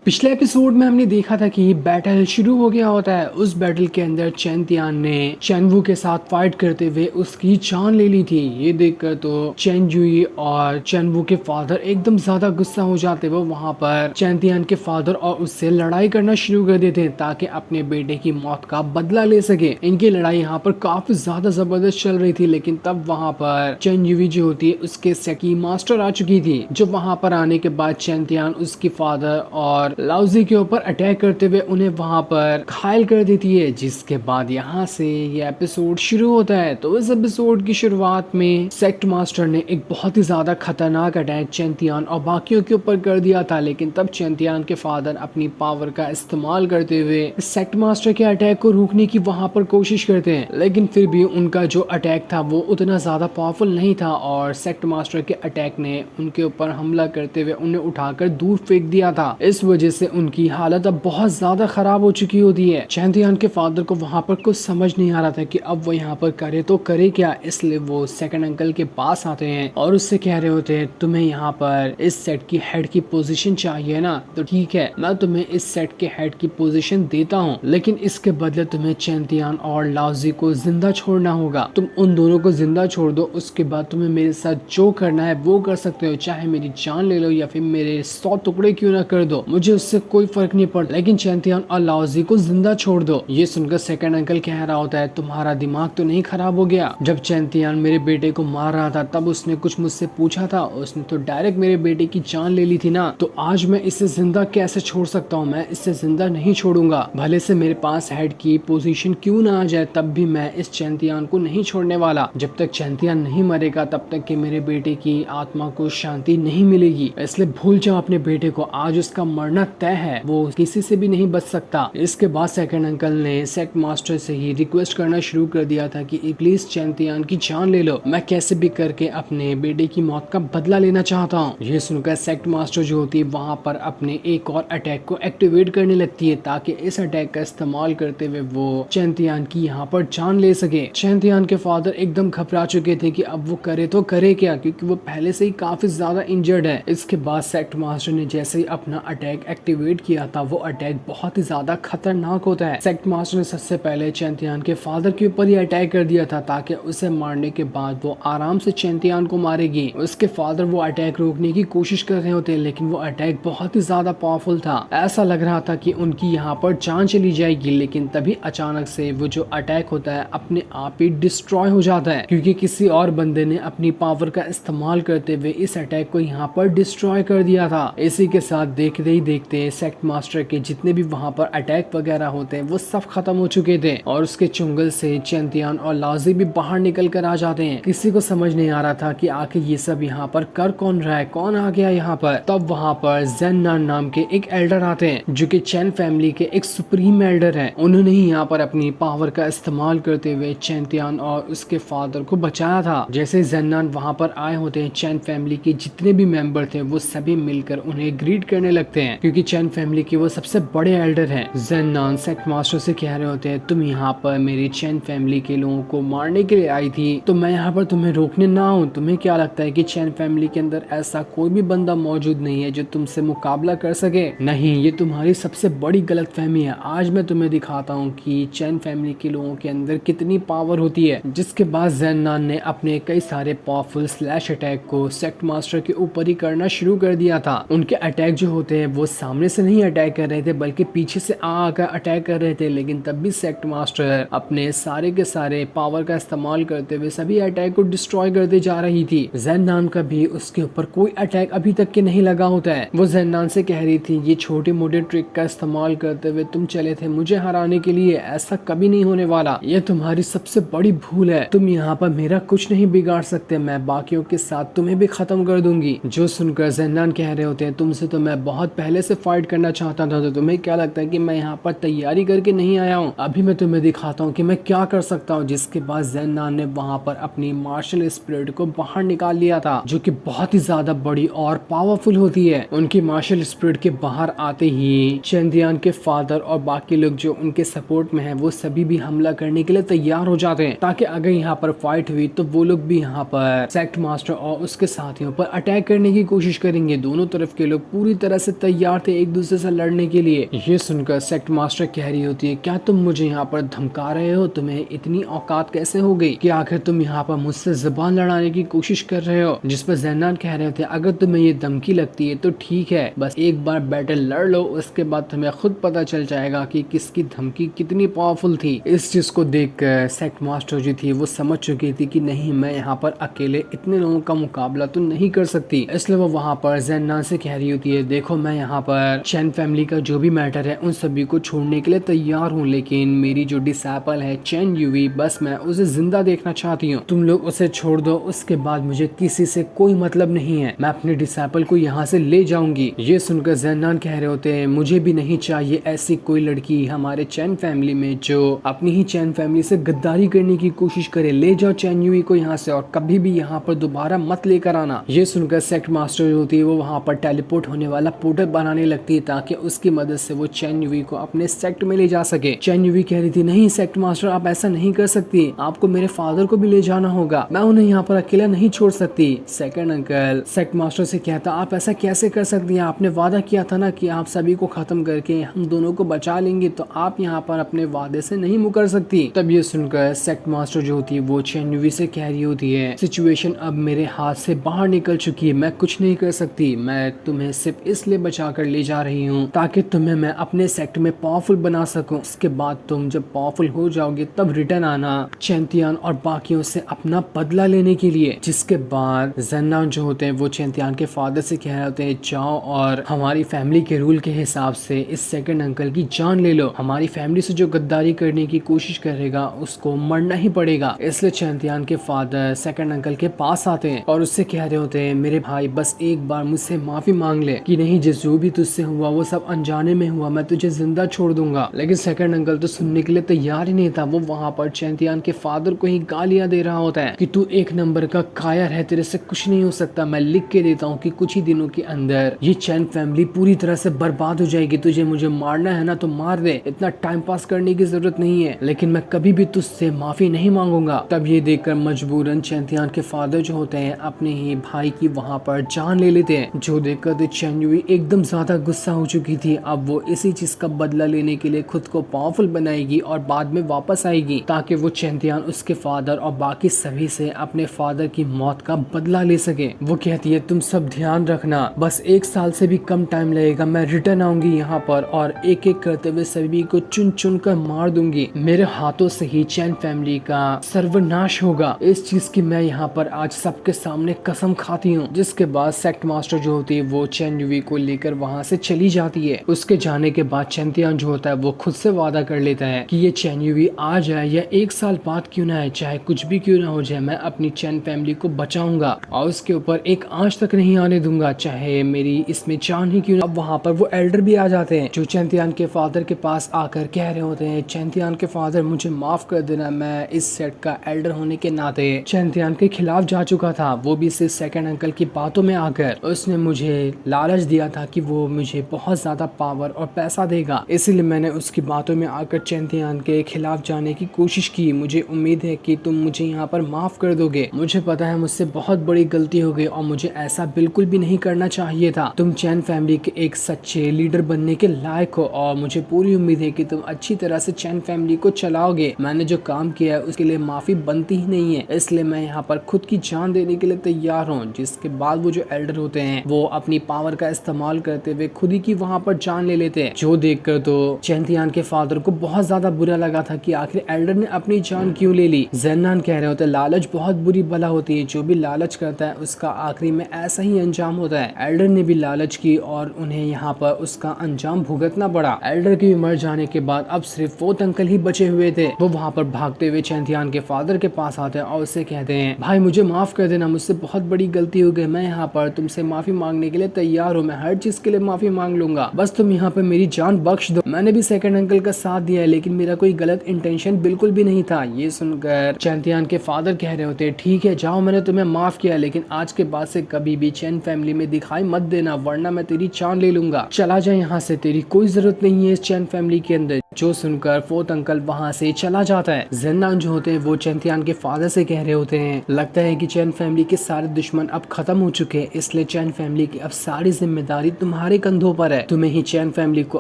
पिछले एपिसोड में हमने देखा था कि बैटल शुरू हो गया होता है। उस बैटल के अंदर चेन तियान ने चेनवू के साथ फाइट करते हुए उसकी जान ले ली थी। ये देखकर तो चेन जुई और चेनवू के फादर एकदम ज्यादा गुस्सा हो जाते। वो वहाँ पर चेन तियान के फादर और उससे लड़ाई करना शुरू कर देते हैं ताकि अपने बेटे की मौत का बदला ले सके। इनकी लड़ाई यहाँ पर काफी ज्यादा जबरदस्त चल रही थी, लेकिन तब वहाँ पर चेन युवी जो होती है उसके सेकी मास्टर आ चुकी थी। जो वहाँ पर आने के बाद चेन तियान उसकी फादर और लाउजी के ऊपर अटैक करते हुए उन्हें वहां पर घायल कर देती है, जिसके बाद यहाँ से ये एपिसोड शुरू होता है। तो इस एपिसोड की शुरुआत में सेक्ट मास्टर ने एक बहुत ही ज्यादा खतरनाक अटैक चेन तियान और बाकियों के ऊपर कर दिया था, लेकिन तब चेन तियान के फादर अपनी पावर का इस्तेमाल करते हुए सेक्ट मास्टर के अटैक को रोकने की वहां पर कोशिश करते हैं, लेकिन फिर भी उनका जो अटैक था वो उतना ज्यादा पावरफुल नहीं था और सेक्ट मास्टर के अटैक ने उनके ऊपर हमला करते हुए उन्हें उठाकर दूर फेंक दिया था। इस वजह से उनकी हालत अब बहुत ज्यादा खराब हो चुकी होती है। चेन तियान के फादर को वहां पर कुछ समझ नहीं आ रहा था कि अब वो यहाँ पर करे तो करे क्या, इसलिए वो सेकंड अंकल के पास आते हैं और उससे कह रहे होते हैं तुम्हें यहाँ पर इस सेट की हेड की पोजीशन चाहिए ना, तो ठीक है मैं तुम्हें इस सेट के हेड की पोजीशन देता हूँ, लेकिन इसके बदले तुम्हें चेन तियान और लाउजी को जिंदा छोड़ना होगा। तुम उन दोनों को जिंदा छोड़ दो, उसके बाद तुम्हें मेरे साथ जो करना है वो कर सकते हो, चाहे मेरी जान ले लो या फिर मेरे 100 टुकड़े क्यों ना कर दो, मुझे उससे कोई फर्क नहीं पड़ता, लेकिन चेन तियान और लाउजी को जिंदा छोड़ दो। ये सुनकर सेकंड अंकल कह रहा होता है तुम्हारा दिमाग तो नहीं खराब हो गया? जब चेन तियान मेरे बेटे को मार रहा था तब उसने कुछ मुझसे पूछा था, उसने तो डायरेक्ट मेरे बेटे की जान ले ली थी ना, तो आज मैं इसे जिंदा कैसे छोड़ सकता हूँ? मैं इसे जिंदा नहीं छोड़ूंगा, भले से मेरे पास हेड की पोजीशन क्यों ना आ जाए, तब भी मैं इस चेन तियान को नहीं छोड़ने वाला। जब तक चेन तियान नहीं मरेगा तब तक कि मेरे बेटे की आत्मा को शांति नहीं मिलेगी, इसलिए भूल जाओ अपने बेटे को, आज उसका मरना तय है, वो किसी से भी नहीं बच सकता। इसके बाद सेकंड अंकल ने सेक्ट मास्टर से ही रिक्वेस्ट करना शुरू कर दिया था कि प्लीज चेन तियान की जान ले लो, मैं कैसे भी करके अपने बेटे की मौत का बदला लेना चाहता हूँ। ये सुनकर सेक्ट मास्टर जो होती है वहाँ पर अपने एक और अटैक को एक्टिवेट करने लगती है ताकि इस अटैक का इस्तेमाल करते हुए वो चेन तियान की यहाँ पर जान ले सके। चेन तियान के फादर एकदम घबरा चुके थे कि अब वो करे तो करे क्या, क्योंकि वो पहले से ही काफी ज्यादा इंजर्ड है। इसके बाद सेक्ट मास्टर ने जैसे ही अपना अटैक एक्टिवेट किया था वो अटैक बहुत ही ज्यादा खतरनाक होता है। सेक्ट मास्टर ने सबसे पहले चेन तियान के फादर के ऊपर ही अटैक कर दिया था ताकि उसे मारने के बाद वो आराम से चेन तियान को मारेगी। उसके फादर वो अटैक रोकने की कोशिश कर रहे होते हैं, लेकिन वो अटैक बहुत ही ज्यादा पावरफुल था। ऐसा लग रहा था कि उनकी यहाँ पर जान चली जाएगी, लेकिन तभी अचानक से वो जो अटैक होता है अपने आप ही डिस्ट्रॉय हो जाता है, क्योंकि किसी और बंदे ने अपनी पावर का इस्तेमाल करते हुए इस अटैक को यहाँ पर डिस्ट्रॉय कर दिया था। इसी के साथ देखते ही देखते सेक्ट मास्टर के जितने भी वहाँ पर अटैक वगैरह होते हैं वो सब खत्म हो चुके थे और उसके चुंगल से चेन तियान और लाउजी भी बाहर निकल कर आ जाते हैं। किसी को समझ नहीं आ रहा था कि आखिर ये सब यहाँ पर कर कौन रहा है, कौन आ गया यहाँ पर। तब वहाँ पर ज़ेन्नान नाम के एक एल्डर आते हैं जो कि चेन फैमिली के एक सुप्रीम एल्डर है। उन्होंने ही यहाँ पर अपनी पावर का इस्तेमाल करते हुए चेन तियान और उसके फादर को बचाया था। जैसे ज़ेन्नान वहाँ पर आए होते हैं, चेन फैमिली के जितने भी मेंबर थे वो सभी मिलकर उन्हें ग्रीट करने लगते हैं, क्योंकि चेन फैमिली के वो सबसे बड़े एल्डर हैं। ज़ेन्नान सेक्ट मास्टर से कह रहे होते हैं तुम यहाँ पर मेरी चेन फैमिली के लोगों को मारने के लिए आई थी, तो मैं यहाँ पर तुम्हें रोकने ना हूँ। तुम्हें क्या लगता है कि चेन फैमिली के अंदर ऐसा कोई भी बंदा मौजूद नहीं है जो तुमसे मुकाबला कर सके? नहीं, ये तुम्हारी सबसे बड़ी गलतफहमी है। आज मैं तुम्हें दिखाता हूँ कि चेन फैमिली के लोगों के अंदर कितनी पावर होती है। जिसके बाद ज़ेन्नान ने अपने कई सारे पावरफुल स्लैश अटैक को सेक्ट मास्टर के ऊपर ही करना शुरू कर दिया था। उनके अटैक जो होते हैं वो सामने से नहीं अटैक कर रहे थे बल्कि पीछे से आकर अटैक कर रहे थे, लेकिन तब भी सेक्ट मास्टर अपने सारे के सारे पावर का इस्तेमाल करते हुए सभी अटैक को डिस्ट्रॉय करते जा रही थी। ज़ेन्नान का भी उसके ऊपर कोई अटैक अभी तक के नहीं लगा होता है। वो ज़ेन्नान से कह रही थी ये छोटे मोटे ट्रिक का इस्तेमाल करते हुए तुम चले थे मुझे हराने के लिए, ऐसा कभी नहीं होने वाला, ये तुम्हारी सबसे बड़ी भूल है, तुम यहाँ पर मेरा कुछ नहीं बिगाड़ सकते, मैं बाकियों के साथ तुम्हें भी खत्म कर दूंगी। जो सुनकर ज़ेन्नान कह रहे होते हैं तुमसे तो मैं बहुत पहले से फाइट करना चाहता था, तो तुम्हें क्या लगता है कि मैं यहाँ पर तैयारी करके नहीं आया हूँ? अभी मैं तुम्हें दिखाता हूँ कि मैं क्या कर सकता हूँ। जिसके बाद ज़ेन्नान ने वहाँ पर अपनी मार्शल स्पिरिट को बाहर निकाल लिया था, जो कि बहुत ही ज्यादा बड़ी और पावरफुल होती है। उनकी मार्शल स्पिरिट के बाहर आते ही चेन तियान के फादर और बाकी लोग जो उनके सपोर्ट में हैं वो सभी भी हमला करने के लिए तैयार हो जाते हैं, ताकि अगर यहाँ पर फाइट हुई तो वो लोग भी यहाँ पर सेक्ट मास्टर और उसके साथियों पर अटैक करने की कोशिश करेंगे। दोनों तरफ के लोग पूरी तरह से तैयार तैयार थे एक दूसरे से लड़ने के लिए। ये सुनकर सेक्ट मास्टर कह रही होती है, क्या तुम मुझे यहाँ पर धमका रहे हो? तुम्हें इतनी औकात कैसे हो गई कि आखिर तुम यहाँ पर मुझसे जुबान लड़ाने की कोशिश कर रहे हो? जिस पर ज़ेनान कह रहे थे, अगर तुम्हें ये धमकी लगती है तो ठीक है, बस एक बार बैटल लड़ लो, उसके बाद तुम्हें खुद पता चल जाएगा कि किसकी धमकी कितनी पावरफुल थी। इस चीज को देखकर सेक्ट मास्टर जो थी वो समझ चुकी थी कि नहीं, मैं यहाँ पर अकेले इतने लोगों का मुकाबला तो नहीं कर सकती। इसलिए वो वहाँ पर ज़ेनान से कह रही होती है, देखो मैं यहाँ पर चैन फैमिली का जो भी मैटर है उन सभी को छोड़ने के लिए तैयार हूँ, लेकिन मेरी जो डिसाइपल है चेन यूवी, बस मैं उसे जिंदा देखना चाहती हूँ। तुम लोग उसे छोड़ दो, उसके बाद मुझे किसी से कोई मतलब नहीं है, मैं अपने डिसाइपल को यहाँ से ले जाऊंगी। ये सुनकर ज़ेनान कह रहे होते हैं, मुझे भी नहीं चाहिए ऐसी कोई लड़की हमारे चैन फैमिली में जो अपनी ही चैन फैमिली से गद्दारी करने की कोशिश करे। ले जाओ चैन यूवी को यहाँ से और कभी भी यहाँ पर दोबारा मत लेकर आना। ये सुनकर सेक्ट मास्टर जो होती है वो वहाँ पर टेलीपोर्ट होने वाला पोर्टल बनाने लगती है ताकि उसकी मदद से वो चैन यूवी को अपने सेक्ट में ले जा सके। चैन यूवी कह रही थी, नहीं सेक्ट मास्टर, आप ऐसा नहीं कर सकती, आपको मेरे फादर को भी ले जाना होगा, मैं उन्हें यहाँ पर अकेला नहीं छोड़ सकती। सेकंड अंकल सेक्ट मास्टर से कहता, आप ऐसा कैसे कर सकती हैं? आपने वादा किया था ना कि आप सभी को खत्म करके हम दोनों को बचा लेंगे, तो आप यहाँ पर अपने वादे से नहीं मुकर सकती। तब ये सुनकर सेक्ट मास्टर जो होती है वो चैन यूवी से कह रही होती है, सिचुएशन अब मेरे हाथ से बाहर निकल चुकी है, मैं कुछ नहीं कर सकती, मैं तुम्हें सिर्फ इसलिए बचा कर ले जा रही हूँ ताकि तुम्हें मैं अपने सेक्ट में पावरफुल बना सकूं। उसके बाद तुम जब पावरफुल हो जाओगे तब रिटर्न आना चैंतियान और बाकियों से अपना बदला लेने के लिए। जिसके बाद ज़ेनान जो होते हैं वो चैंतियान के फादर से कह रहे होते हैं, जाओ और हमारी फैमिली के रूल के हिसाब से इस सेकंड अंकल की जान ले लो, हमारी फैमिली से जो गद्दारी करने की कोशिश करेगा उसको मरना ही पड़ेगा। इसलिए चैंतियान के फादर सेकंड अंकल के पास आते हैं और उससे कह रहे होते हैं, मेरे भाई बस एक बार मुझसे माफी मांग ले कि नहीं, जो भी तुझसे हुआ वो सब अनजाने में हुआ, मैं तुझे जिंदा छोड़ दूंगा। लेकिन सेकंड अंकल तो सुनने के लिए तैयार ही नहीं था। वो वहाँ पर चैंतियान के फादर को ही गालियां दे रहा होता है कि तू एक नंबर का कायर है, तेरे से कुछ नहीं हो सकता, मैं लिख के देता हूँ कि कुछ ही दिनों के अंदर ये चैन फैमिली पूरी तरह से बर्बाद हो जाएगी, तुझे मुझे मारना है ना तो मार दे, इतना टाइम पास करने की जरूरत नहीं है, लेकिन मैं कभी भी तुझसे माफी नहीं मांगूंगा। तब ये देखकर मजबूरन चैंतियान के फादर जो होते हैं अपने ही भाई की वहाँ पर जान ले लेते हैं, जो देखकर चैन यूवी एकदम ज्यादा गुस्सा हो चुकी थी। अब वो इसी चीज का बदला लेने के लिए खुद को पावरफुल बनाएगी और बाद में वापस आएगी ताकि वो चैंतियान उसके फादर और बाकी सभी से अपने फादर की मौत का बदला ले सके। वो कहती है, तुम सब ध्यान रखना, बस 1 साल से भी कम टाइम लगेगा, मैं रिटर्न आऊंगी यहाँ पर और एक एक करते हुए सभी को चुन चुन कर मार दूंगी, मेरे हाथों से ही चैन फैमिली का सर्वनाश होगा। इस चीज की मैं यहाँ पर आज सबके सामने कसम खाती हूँ। जिसके बाद सेक्ट मास्टर जो होती है वो चैन यूवी को लेकर वहाँ से चली जाती है। उसके जाने के बाद चैंतियान जो होता है वो खुद से वादा कर लेता है कि ये चैन यूवी आ जाए या 1 साल बाद क्यों ना है, चाहे कुछ भी क्यों ना हो जाए, मैं अपनी चैन फैमिली को बचाऊंगा और उसके ऊपर एक आंच तक नहीं आने दूंगा, चाहे मेरी इसमें जान ही क्यों। अब वहाँ पर वो एल्डर भी आ जाते हैं जो चैंतियान के फादर के पास आकर कह रहे होते हैं, चैंतियान के फादर मुझे माफ कर देना, मैं इस सेट का एल्डर होने के नाते चैंतियान के खिलाफ जा चुका था, वो भी सिर्फ सेकंड अंकल की बातों में आकर। उसने मुझे लालच दिया था कि वो मुझे बहुत ज्यादा पावर और पैसा देगा, इसलिए मैंने उसकी बातों में आकर चैंतियान के खिलाफ जाने की कोशिश की। मुझे उम्मीद है कि तुम मुझे यहाँ पर माफ कर दोगे, मुझे पता है मुझसे बहुत बड़ी गलती हो गई और मुझे ऐसा बिल्कुल भी नहीं करना चाहिए था। तुम चैन फैमिली के एक सच्चे लीडर बनने के लायक हो और मुझे पूरी उम्मीद है कि तुम अच्छी तरह से चैन फैमिली को चलाओगे। मैंने जो काम किया है उसके लिए माफी बनती ही नहीं है, इसलिए मैं यहाँ पर खुद की जान देने के लिए तैयार हूँ। जिसके बाद वो जो एल्डर होते हैं वो अपनी पावर का इस्तेमाल करते हुए खुद ही की वहाँ पर जान ले लेते हैं, जो देखकर तो चैंतियान के फादर को बहुत ज्यादा बुरा लगा था कि आखिर एल्डर ने अपनी जान क्यों ले ली। ज़ेनान कह रहे होते हैं, लालच बहुत बुरी बला होती है, जो भी लालच करता है उसका आखिरी में ऐसा ही अंजाम होता है। एल्डर ने भी लालच की और उन्हें यहाँ पर उसका अंजाम भुगतना पड़ा। एल्डर के मर जाने के बाद अब सिर्फ वो अंकल ही बचे हुए थे। वो वहाँ पर भागते हुए चैंतियान के फादर के पास आते हैं और उससे कहते हैं, भाई मुझे माफ कर देना, मुझसे बहुत बड़ी गलती हो गई, मैं यहाँ पर तुमसे माफी मांगने के लिए तैयार हूँ, मैं हर चीज के लिए माफी मांग लूंगा, बस तुम यहाँ पर मेरी जान बख्श दो। मैंने भी सेकंड अंकल का साथ दिया है लेकिन मेरा कोई गलत इंटेंशन बिल्कुल भी नहीं था। ये सुनकर चैंतियान के फादर कह रहे होते हैं, ठीक है जाओ, मैंने तुम्हें माफ किया, लेकिन आज के बाद से कभी भी चैन फैमिली में दिखाई मत देना वरना मैं तेरी जान ले लूंगा। चला जा यहाँ से, तेरी कोई जरूरत नहीं है इस चैन फैमिली के अंदर। जो सुनकर फोर्थ अंकल वहाँ से चला जाता है। जिन्नान जो होते हैं वो चैंतियान के फादर से कह रहे होते हैं, लगता है कि चैन फैमिली के सारे दुश्मन अब खत्म हो चुके हैं, इसलिए चैन फैमिली की अब सारी जिम्मेदारी तुम्हारे कंधों पर है। तुम्हें ही चैन फैमिली को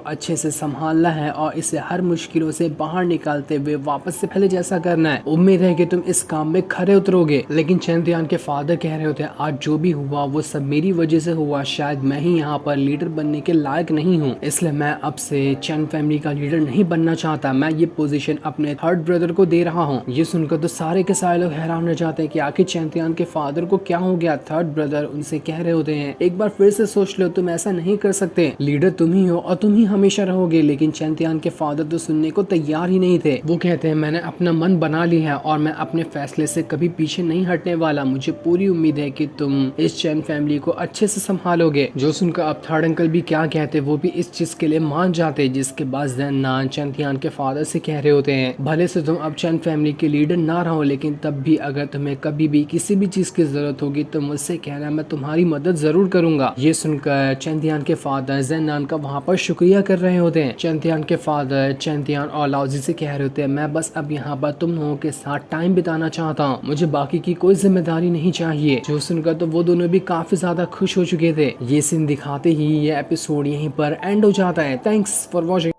अच्छे से संभालना है और इसे हर मुश्किलों से बाहर निकालते हुए वापस से पहले जैसा करना है। उम्मीद है कि तुम इस काम में खरे उतरोगे। लेकिन चैंतियान के फादर कह रहे होते हैं, आज जो भी हुआ वो सब मेरी वजह से हुआ, शायद मैं ही यहाँ पर लीडर बनने के लायक नहीं हूँ, इसलिए मैं अब से चैन फैमिली का लीडर नहीं बनना चाहता। मैं ये पोजीशन अपने थर्ड ब्रदर को दे रहा हूँ। ये सुनकर तो सारे के सारे लोग हैरान रह जाते हैं कि आखिर चैंतियान के फादर को क्या हो गया। थर्ड ब्रदर उनसे कह रहे होते हैं, एक बार फिर से सोच लो, तुम ऐसा नहीं कर सकते, लीडर तुम ही हो और तुम ही हमेशा रहोगे। लेकिन चैंतियान के फादर तो सुनने को तैयार ही नहीं थे। वो कहते हैं, मैंने अपना मन बना लिया है और मैं अपने फैसले से कभी पीछे नहीं हटने वाला। मुझे पूरी उम्मीद है कि तुम इस चैन फैमिली को अच्छे से संभालोगे। जो सुनकर अब थर्ड अंकल भी क्या कहते, वो भी इस चीज के लिए मान जाते। जिसके बाद जिन्नान चैंतियान के फादर से कह रहे होते हैं, भले से तुम अब चैन फैमिली के लीडर ना रहो, लेकिन तब भी अगर तुम्हें कभी भी किसी भी चीज की जरूरत होगी तो मुझसे कहना, मैं तुम्हारी मदद जरूर करूंगा। ये सुनकर चैंतियान के फादर जिन्नान का वहाँ पर शुक्रिया कर रहे होते हैं। चैंतियान के फादर चैंतियान और लाओजी से कह रहे होते हैं, मैं बस अब यहाँ पर तुम लोगों के साथ टाइम बिताना चाहता हूँ, मुझे बाकी की कोई जिम्मेदारी नहीं चाहिए। जो सुनकर तो वो दोनों भी काफी ज्यादा खुश हो चुके थे। ये सीन दिखाते ही ये एपिसोड यहीं पर एंड हो जाता है। Thanks for watching.